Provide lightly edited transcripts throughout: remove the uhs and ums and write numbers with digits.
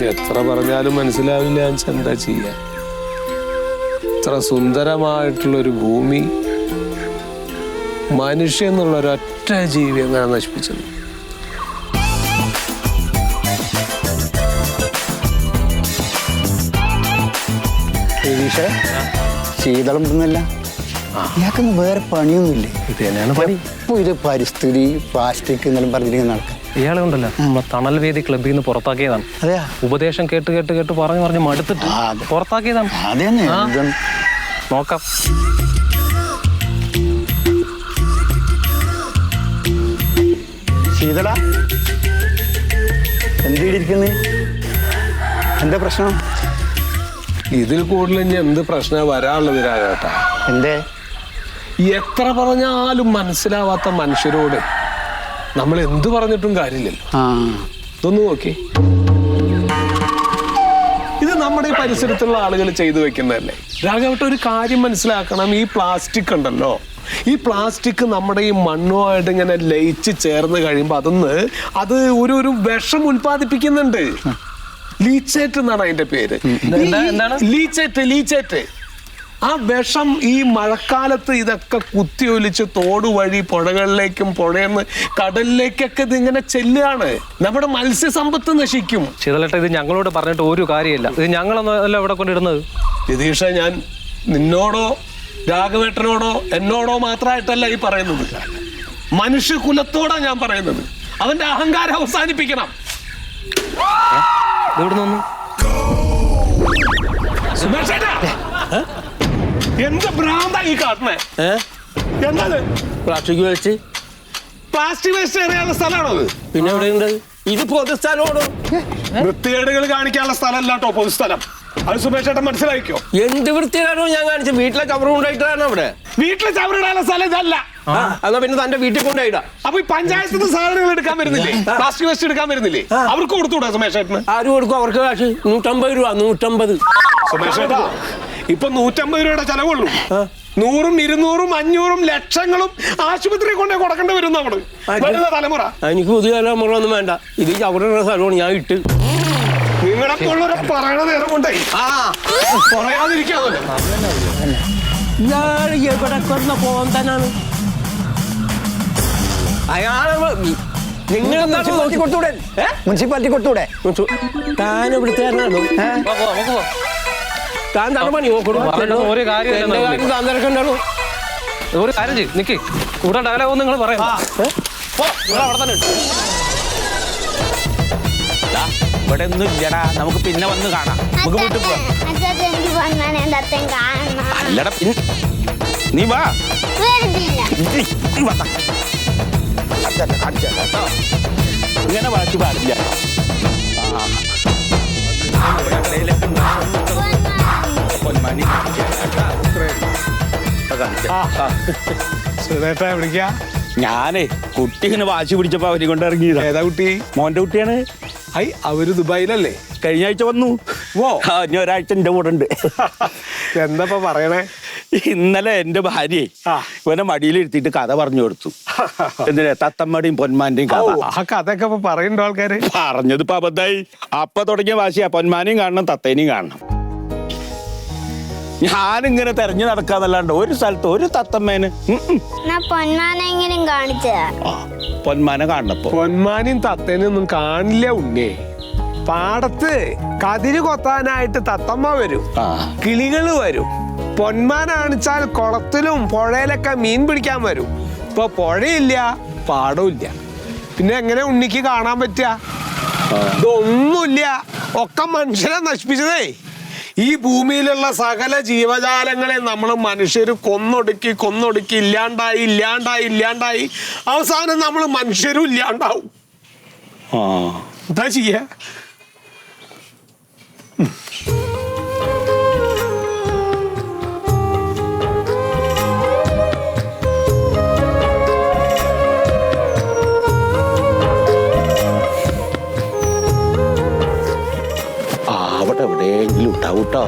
എത്ര പറഞ്ഞാലും മനസ്സിലാവില്ല. എന്താ ചെയ്യാ? ഇത്ര സുന്ദരമായിട്ടുള്ളൊരു ഭൂമി മനുഷ്യ എന്നുള്ള ഒരൊറ്റ ജീവി എങ്ങനെ നശിപ്പിച്ചത്? ശീതളം ഇടുന്നില്ല. ഇയാൾക്കൊന്നും വേറെ പണിയൊന്നുമില്ലേ? ഇത് തന്നെയാണ് പണി. ഇപ്പോൾ ഇത് പരിസ്ഥിതി പ്ലാസ്റ്റിക് എന്നെല്ലാം പറഞ്ഞിരിക്കുന്ന നടക്കാം. ഇയാളെ ഉണ്ടല്ലോ തണൽ വേദി ക്ലബിൽ നിന്ന് പുറത്താക്കിയതാണ്. അതെയാ? ഉപദേശം കേട്ട് കേട്ട് കേട്ട് പറഞ്ഞ് മടുത്തിട്ട് പുറത്താക്കിയതാണ്. അതന്നെ നോക്കാം. ശീതള എന്തിരിക്കുന്നേ? എന്താ പ്രശ്നം? ഇതിൽ കൂടുതൽ ഇനി എന്ത് പ്രശ്നം വരാനുള്ളത് രാഘവേട്ടാ? എന്തേ? എത്ര പറഞ്ഞാലും മനസ്സിലാവാത്ത മനുഷ്യരോട് നമ്മൾ എന്ത് പറഞ്ഞിട്ടും കാര്യമില്ലല്ലോ. ഇതൊന്ന് നോക്കി. ഇത് നമ്മുടെ ഈ പരിസരത്തുള്ള ആളുകൾ ചെയ്തു വെക്കുന്നതല്ലേ രാഘവേട്ട? ഒരു കാര്യം മനസ്സിലാക്കണം. ഈ പ്ലാസ്റ്റിക് ഉണ്ടല്ലോ, ഈ പ്ലാസ്റ്റിക് നമ്മുടെ ഈ മണ്ണുമായിട്ട് ഇങ്ങനെ ലയിച്ച് ചേർന്ന് കഴിയുമ്പോൾ അത് ഒരു വിഷം ഉൽപ്പാദിപ്പിക്കുന്നുണ്ട്. ലീച്ചേറ്റ് എന്നാണ് അതിന്റെ പേര്. ലീച്ചേറ്റ്. ആ വിഷം ഈ മഴക്കാലത്ത് ഇതൊക്കെ കുത്തിയൊലിച്ച് തോട് വഴി പുഴകളിലേക്കും പുഴയെന്ന് കടലിലേക്കൊക്കെ ഇതിങ്ങനെ ചെല്ലുകയാണ്. നമ്മുടെ മത്സ്യസമ്പത്ത് നശിക്കും. ശീതളേട്ട, ഇത് ഞങ്ങളോട് പറഞ്ഞിട്ട് ഒരു കാര്യമില്ല. ഇത് ഞങ്ങളൊന്നല്ല ഇവിടെ കൊണ്ടിടുന്നത്. രതീഷ, ഞാൻ നിന്നോടോ രാഘവേട്ടനോടോ എന്നോടോ മാത്രമായിട്ടല്ല ഈ പറയുന്നത്. മനുഷ്യകുലത്തോടാ ഞാൻ പറയുന്നത്. അവന്റെ അഹങ്കാരം അവസാനിപ്പിക്കണം. എന്താ ഭ്രാന്താ ഈ കാട്ടണേ? എന്താണ് പ്ലാസ്റ്റിക് വേസ്റ്റ്? പ്ലാസ്റ്റിക് വേസ്റ്റ് എറിയാനുള്ള സ്ഥലമാണോ അത്? പിന്നെ എവിടെയുണ്ട്? ഇത് പൊതുസ്ഥലമാണോ? വൃത്തികേടുകൾ കാണിക്കാനുള്ള സ്ഥലമല്ല കേട്ടോ പൊതുസ്ഥലം. അത് സുമേഷ് ചേട്ടൻ മനസ്സിലാക്കിയോ? എന്ത് വൃത്തിയാണോ ഞാൻ കാണിച്ചു? വീട്ടിലെ ചവറ് കൊണ്ടായിട്ടാണ് അവിടെ. വീട്ടിലെ ചവറിടാനുള്ള സ്ഥലം ഇതല്ല. എന്നാ പിന്നെ തന്റെ വീട്ടിൽ കൊണ്ടായിടാ. അപ്പൊ ഈ പഞ്ചായത്തിൽ നിന്ന് സാധനങ്ങൾ എടുക്കാൻ വരുന്നില്ലേ? പ്ലാസ്റ്റിക് വേസ്റ്റ് എടുക്കാൻ വരുന്നില്ലേ? അവർക്ക് കൊടുത്തുകൂടാ സുമേഷ് ചേട്ടന്? ആര് കൊടുക്കും? അവർക്ക് കാശ് 150 രൂപ. 150. സുമേഷ് ചേട്ടാ, ഇപ്പൊ 150 രൂപയുടെ ചെലവുള്ളൂ. 100ഉം 200ഉം 500ഉം ലക്ഷങ്ങളും ആശുപത്രി കൊണ്ടേ കൊടുക്കേണ്ടി വരും നമ്മള് വരുന്ന തലമുറ. എനിക്ക് പുതിയ തലമുറ ഒന്നും വേണ്ട. ഇത് ചവറുള്ള സ്ഥലമാണ് ഞാൻ ഇട്ട്. നിങ്ങളെ പോലുള്ളവരെ പറയണ നേരം കൊണ്ടേ പറയാതിരിക്കാമല്ലോ. ഇയാൾ എവിടെ കിടന്ന പോകാൻ അയാളെ നിങ്ങളെന്താണ് കൊടുത്തൂടെ? മുനിസിപ്പാലിറ്റി കൊടുത്തൂടെ? താൻ ഇവിടുത്തെ താൻ തന്നെ പണി ഒരു കാര്യം താൻ തിരക്കണ്ടോ? ഒരു കാര്യം ചെയ്യും. നിക്ക് കൂടെ ഡയലോഗ് നിങ്ങൾ പറയാം. അവിടെ തന്നെ ഇവിടെ ഒന്നും ഇല്ലടാ. നമുക്ക് പിന്നെ വന്ന് കാണാം. നമുക്ക് വീട്ടിൽ പോവാം. അല്ലടാ, നീ വാ. ഇങ്ങനെ വാച്ച് പാടില്ല. ഞാനേ കുട്ടി ഇങ്ങനെ വാശി പിടിച്ചപ്പോ അവരെ കൊണ്ട് ഇറങ്ങിയതാ. ഏതാ കുട്ടി? മോന്റെ കുട്ടിയാണ്. അവര് ദുബായിലല്ലേ? കഴിഞ്ഞ ആഴ്ച വന്നു. ഇനി ഒരാഴ്ച എന്റെ കൂടെ ഉണ്ട്. എന്താ പറയണേ? ഇന്നലെ എന്റെ ഭാര്യയെ ഇവനെ മടിയിലിരുത്തിയിട്ട് കഥ പറഞ്ഞു കൊടുത്തു. എന്തിനാ? തത്തമ്മയുടെയും പൊന്മാന്റെയും കഥ. ആ കഥയൊക്കെ ഇപ്പൊ പറയുന്നുണ്ടോ ആൾക്കാര്? പറഞ്ഞത് ഇപ്പൊ അബദ്ധായി. അപ്പൊ തുടങ്ങിയ വാശിയാ. പൊന്മാനെയും കാണണം, തത്തേനെയും കാണണം. ഞാനിങ്ങനെ തെരഞ്ഞു നടക്കാന്നല്ലാണ്ട് ഒരു സ്ഥലത്ത് ഒരു തത്തമ്മേന് പൊന്മാനെ കാണണപ്പോ പൊന്മാനെയും തത്തേനെയും ഒന്നും കാണില്ല ഉണ്ണേ. പാടത്ത് കതിര് കൊത്താനായിട്ട് തത്തമ്മ വരും, കിളികള് വരും. പൊന്മാനാണിച്ചാൽ കുളത്തിലും പുഴയിലൊക്കെ മീൻ പിടിക്കാൻ വരും. ഇപ്പൊ പുഴയില്ല, പാടവും ഇല്ല. പിന്നെ എങ്ങനെ ഉണ്ണിക്ക് കാണാൻ പറ്റുക? ഇതൊന്നുമില്ല. ഒക്കെ മനുഷ്യരെ നശിപ്പിച്ചതേ. ഈ ഭൂമിയിലുള്ള സകല ജീവജാലങ്ങളെ നമ്മൾ മനുഷ്യർ കൊന്നൊടുക്കി ഇല്ലാണ്ടായി അവസാനം നമ്മൾ മനുഷ്യരും ഇല്ലാണ്ടാവും. എന്താ ചെയ്യാ? അവിടെ എവിടെയെങ്കിലും ഉണ്ടാവും കേട്ടോ.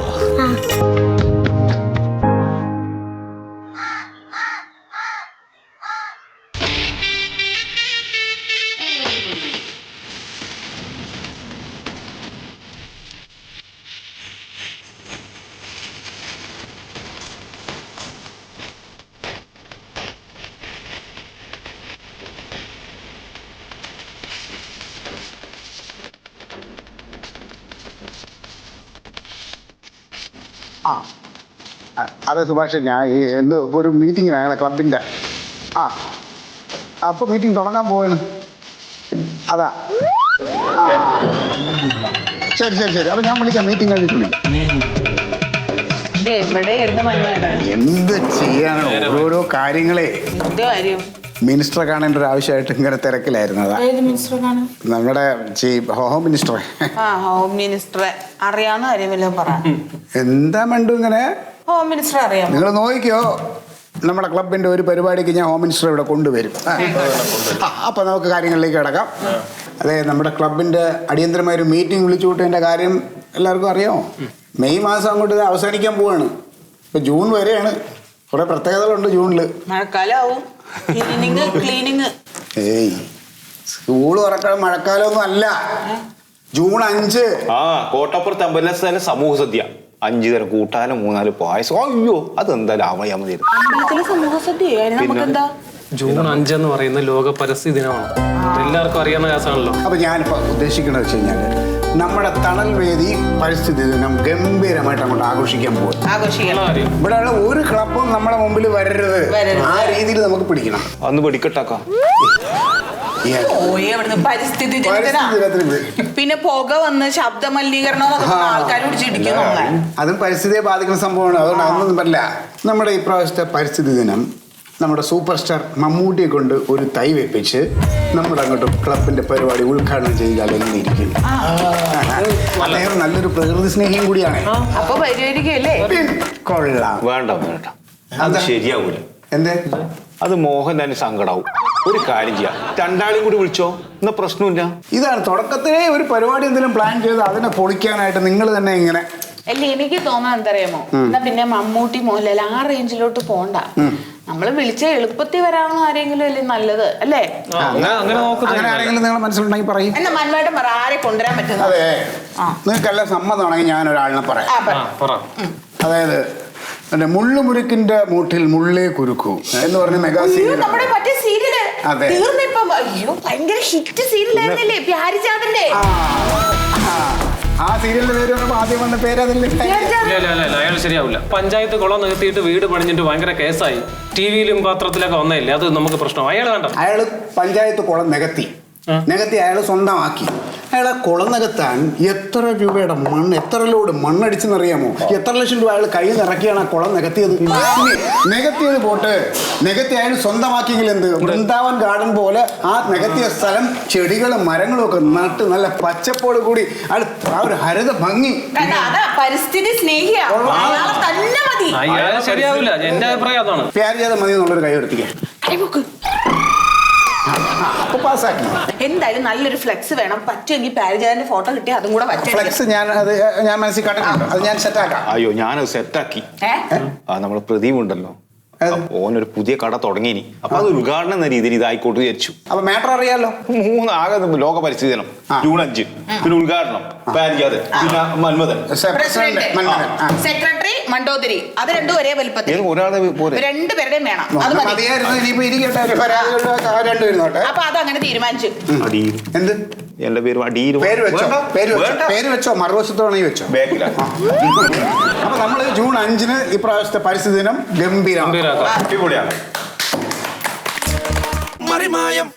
അതെ സുഭാഷ്, ഞാൻ എന്ത് ഒരു മീറ്റിംഗ് ഞങ്ങളെ ക്ലബിൻ്റെ. അപ്പോൾ മീറ്റിംഗ് തുടങ്ങാൻ പോവാണ്. അതാ. ശരി. അപ്പോൾ ഞാൻ വിളിക്കാം, മീറ്റിംഗ് കഴിഞ്ഞിട്ട് വിളിക്കാം. എന്ത് ചെയ്യാനാണ് ഓരോരോ കാര്യങ്ങളെ. മിനിസ്റ്ററെ കാണേണ്ട ഒരു ആവശ്യമായിട്ട് ഇങ്ങനെ തിരക്കിലായിരുന്നു. അതാ നമ്മുടെ ഹോം മിനിസ്റ്ററെ. ഹോം മിനിസ്റ്ററെ അറിയാവുന്ന കാര്യമല്ലോ പറ. എന്താ മണ്ടു ഇങ്ങനെ? ഹോം മിനിസ്റ്റർ അറിയാം. നിങ്ങൾ നോക്കിക്കോ, നമ്മുടെ ക്ലബിന്റെ ഒരു പരിപാടിക്ക് ഞാൻ ഹോം മിനിസ്റ്റർ ഇവിടെ കൊണ്ടുവരും. അപ്പൊ നമുക്ക് കാര്യങ്ങളിലേക്ക് കിടക്കാം. അതെ, നമ്മുടെ ക്ലബിന്റെ അടിയന്തരമായ ഒരു മീറ്റിംഗ് വിളിച്ചു കൂട്ടേണ്ട കാര്യം എല്ലാവർക്കും അറിയാമോ? മെയ് മാസം അങ്ങോട്ട് അവസാനിക്കാൻ പോവാണ്. ഇപ്പൊ ജൂൺ വരെയാണ്. കുറെ പ്രത്യേകതകളുണ്ട് ജൂണില്. മഴക്കാലാവും, ക്ലീനിങ്. ഏയ്, സ്കൂൾ തുറക്കാൻ മഴക്കാലമൊന്നും അല്ല. ജൂൺ 5. കോട്ടപ്പുറത്ത് അമ്പലസ്ഥല സമൂഹ സദ്യ 5 തരം കൂട്ടാനും 3-4 പായസം. അയ്യോ, അതെന്തായാലും ആവയാ മതി. അമ്പലത്തിലെ സമൂഹ സദ്യ നമുക്കെന്താ? ജൂൺ 5 എന്ന് പറയുന്ന ലോക പരിസ്ഥിതി ദിനമാണ്. എല്ലാവർക്കും അറിയാവുന്ന കേസാണല്ലോ. അപ്പൊ ഞാനിപ്പോ ഉദ്ദേശിക്കുന്നത് വെച്ച് കഴിഞ്ഞാല് നമ്മുടെ തണൽ വേദി പരിസ്ഥിതി ദിനം ഗംഭീരമായിട്ട് അങ്ങോട്ട് ആഘോഷിക്കാൻ പോകും. ഇവിടെയുള്ള ഒരു ക്ലബും നമ്മുടെ മുമ്പിൽ വരരുത്. ആ രീതിയിൽ നമുക്ക് പിടിക്കണം. അന്ന് വെടിക്കെട്ടാക്കാം. പരിസ്ഥിതി ദിനത്തിന് പിന്നെ പുക വന്ന് ശബ്ദ മലിനീകരണം ആൾക്കാർ പിടിച്ചിടിക്കുന്നു. അതും പരിസ്ഥിതിയെ ബാധിക്കുന്ന സംഭവമാണ്. അതുകൊണ്ട് അതൊന്നും പറ്റില്ല. നമ്മുടെ ഇപ്രാവശ്യത്തെ പരിസ്ഥിതി ദിനം നമ്മുടെ സൂപ്പർ സ്റ്റാർ മമ്മൂട്ടിയെ കൊണ്ട് ഒരു തൈ വെപ്പിച്ച് നമ്മുടെ അങ്ങോട്ട് ക്ലബിന്റെ പരിപാടി ഉദ്ഘാടനം ചെയ്താൽ എങ്ങനെ ഇരിക്കും? അദ്ദേഹം നല്ലൊരു പ്രകൃതി സ്നേഹിയും കൂടിയാണ്. അപ്പൊ പരിഹരിക്കല്ലേ? കൊള്ളാം. വേണ്ട, അത് ശരിയാവൂല. എന്തേ? അത് മോഹൻലാലിന് സങ്കടാവും. ഒരു കാര്യം ചെയ്യാം, രണ്ടാളെയും കൂടി വിളിച്ചോ, എന്നാ പ്രശ്നമില്ല. ഇതാണ് തുടക്കത്തിലേ ഒരു പരിപാടി എന്തെങ്കിലും പ്ലാൻ ചെയ്ത് അതിനെ പൊളിക്കാനായിട്ട് നിങ്ങൾ തന്നെ ഇങ്ങനെ. അല്ല, എനിക്ക് തോന്നാൻ എന്തറിയാമോ, എന്നാ പിന്നെ മമ്മൂട്ടി മോഹൻലാൽ ആ റേഞ്ചിലോട്ട് പോണ്ട. നമ്മള് വിളിച്ച എളുപ്പത്തിൽ വരാവുന്ന ആരെങ്കിലും അല്ലേ നല്ലത്, അല്ലേ? അങ്ങനെ ആരെങ്കിലും നിങ്ങളുടെ മനസ്സിലുണ്ടെങ്കിൽ പറയും. എന്നാ മന്മേട്ടൻ പറ, ആരെ കൊണ്ടുവരാൻ പറ്റുന്നത്? അതെ, നിങ്ങൾക്കെല്ലാം സമ്മതമാണെങ്കിൽ ഞാൻ ഒരാളിനെ പറയാം. അതായത് മുള്ളുമുരുക്കിന്റെ മൂട്ടിൽ മുള്ളേ കുരുക്കൂ എന്ന് പറഞ്ഞ മെഗാ സീരിയൽ. നമ്മുടെ മറ്റേ സീരിയല് അതെ, തീർന്നിപ്പം. അയ്യോ, ഭയങ്കര ഹിറ്റ് സീരിയലായിരുന്നില്ലേ പ്യാരിചാതന്റെ? ആ സീരിയലിന്റെ പേര് പറയുമ്പോ ആദ്യം വന്ന പേര് അതിൽ അയാൾ ശരിയാവില്ല. പഞ്ചായത്ത് കുളം നിർത്തിയിട്ട് വീട് പണിഞ്ഞിട്ട് ഭയങ്കര കേസായി. ടിവിയിലും പത്രത്തിലൊക്കെ വന്നില്ലേ, അത് നമുക്ക് പ്രശ്നം. അയാൾ വേണ്ട. അയാള് പഞ്ചായത്ത് കുളം നികത്തി അയാൾ സ്വന്തമാക്കി. അയാളെ കുളം നികത്താൻ എത്ര രൂപയുടെ മണ്ണ്, എത്ര ലോഡ് മണ്ണടിച്ചെന്നറിയാമോ? എത്ര ലക്ഷം രൂപ അയാൾ കയ്യിൽ നിറക്കിയാണ് ആ കുളം നികത്തിയത്. നികത്തിയത് പോട്ട്, നികത്തി അയാൾ സ്വന്തമാക്കിയെങ്കിൽ എന്ത്? വൃന്ദാവൻ ഗാർഡൻ പോലെ ആ നികത്തിയ സ്ഥലം ചെടികളും മരങ്ങളും ഒക്കെ നട്ട് നല്ല പച്ചപ്പോട് കൂടി അയാൾ ആ ഒരു ഹരിത ഭംഗി. പരിസ്ഥിതി സ്നേഹിയാ. ശരിയാവില്ല, എന്റെ അഭിപ്രായം അതാണ്. പ്യാരിജാത മതി എന്നുള്ളൊരു കൈ എടുത്തിക്കാൻ പാസ്സാക്കി. എന്തായാലും നല്ലൊരു ഫ്ലെക്സ് വേണം. പറ്റുമെങ്കിൽ പാരിജാതന്റെ ഫോട്ടോ കിട്ടി അതും കൂടെ ഫ്ലെക്സ് ഞാൻ മനസ്സിൽ കണ്ടിട്ടുണ്ട്. അത് ഞാൻ സെറ്റാക്കാം. അയ്യോ, ഞാനത് സെറ്റാക്കി. നമ്മളെ പ്രദീപ് ഉണ്ടല്ലോ, ഓനൊരു പുതിയ കട തുടങ്ങിനി. അപ്പൊ അത് ഉദ്ഘാടനം എന്ന രീതിയിൽ ഇതായിക്കോട്ട് വിചാരിച്ചു. അപ്പൊ മാറ്റർ അറിയാലോ. 3 ആകെ ലോക പരിസ്ഥിതി ദിനം ജൂൺ 5, പിന്നെ ഉദ്ഘാടനം പാരിജാതൻ, പിന്നെ മന്മഥൻ, സെക്രട്ടറി മണ്ടോദരി. അത് രണ്ടും ഒരേ വലിപ്പത്തിൽ ഒരാളെ പോലെ രണ്ടുപേരുടെയും വേണം. അത് അപ്പൊ അതങ്ങനെ തീരുമാനിച്ചു. എന്ത് എന്റെ പേര് അടിയിൽ പേര് വെച്ചോ, മറുവശത്തോണെങ്കിൽ വെച്ചോ. അപ്പൊ നമ്മള് ജൂൺ 5 ഇപ്രാവശ്യത്തെ പരിസ്ഥിതി ദിനം ഗംഭീരമാണ്. അടിപൊളിയാണ്. മറിമായം